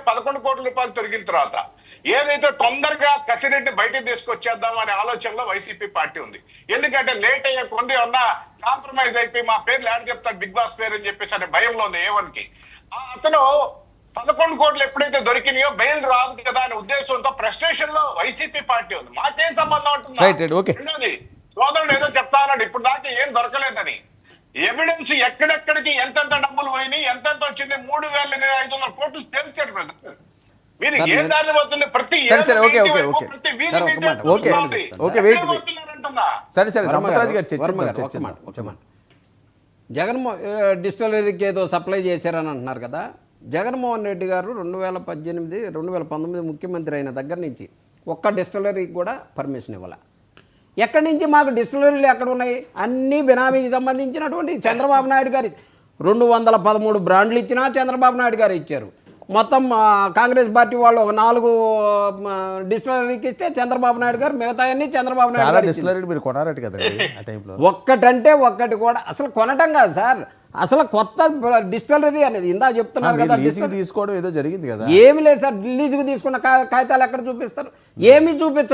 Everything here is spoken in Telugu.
11 కోట్ల రూపాయలు తొలగిన తర్వాత ఏదైతే తొందరగా కసిరెడ్డి బయటకు తీసుకొచ్చేద్దాం అనే ఆలోచనలో వైసీపీ పార్టీ ఉంది. ఎందుకంటే లేట్ అయ్యే కొంది ఉన్నా కాంప్రమైజ్ అయిపోయి మా పేర్లు యాడ్ చెప్తాడు బిగ్ బాస్ పేరు అని చెప్పేసి అనే భయంలో ఉంది ఏవన్కి. అతను 11 కోట్లు ఎప్పుడైతే దొరికినాయో బెయిల్ రాదు కదా అనే ఉద్దేశంతో ఫ్రస్ట్రేషన్ లో వైసీపీ పార్టీ ఉంది. మాకేం సంబంధం అంటుంది. సోదరుడు ఏదో చెప్తా ఉన్నాడు ఇప్పుడు దాకా ఏం దొరకలేదని. ఎవిడెన్స్ ఎక్కడెక్కడికి ఎంతెంత డబ్బులు పోయినాయి, ఎంతెంత వచ్చింది, 3,500 కోట్లు తేల్చాడు బ్రదర్. మీరు ఏ దారిని పోతుంది ప్రతి డిస్టిలరీకి ఏదో సప్లై చేశారని అంటున్నారు కదా. జగన్మోహన్ రెడ్డి గారు 2018, 2019 ముఖ్యమంత్రి అయిన దగ్గర నుంచి ఒక్క డిస్టిలరీకి కూడా పర్మిషన్ ఇవ్వాలి. ఎక్కడి నుంచి మాకు డిస్టిలరీలు ఎక్కడ ఉన్నాయి? అన్నీ బినామీకి సంబంధించినటువంటి చంద్రబాబు నాయుడు గారి 213 బ్రాండ్లు ఇచ్చినా చంద్రబాబు నాయుడు గారు ఇచ్చారు. మొత్తం కాంగ్రెస్ పార్టీ వాళ్ళు ఒక 4 డిస్టిలరీకి ఇస్తే చంద్రబాబు నాయుడు గారు మిగతా అన్ని చంద్రబాబు నాయుడు ఒక్కటంటే ఒక్కటి కూడా అసలు కొనటం కాదు సార్, అసలు కొత్త డిస్టిలరీ అనేది ఇందా చెప్తున్నారు కదా, తీసుకోవడం ఏదో జరిగింది కదా. ఏమి లేదు సార్, రిలీజ్కి తీసుకున్న కాగితాలు ఎక్కడ చూపిస్తారు? ఏమీ చూపించరు.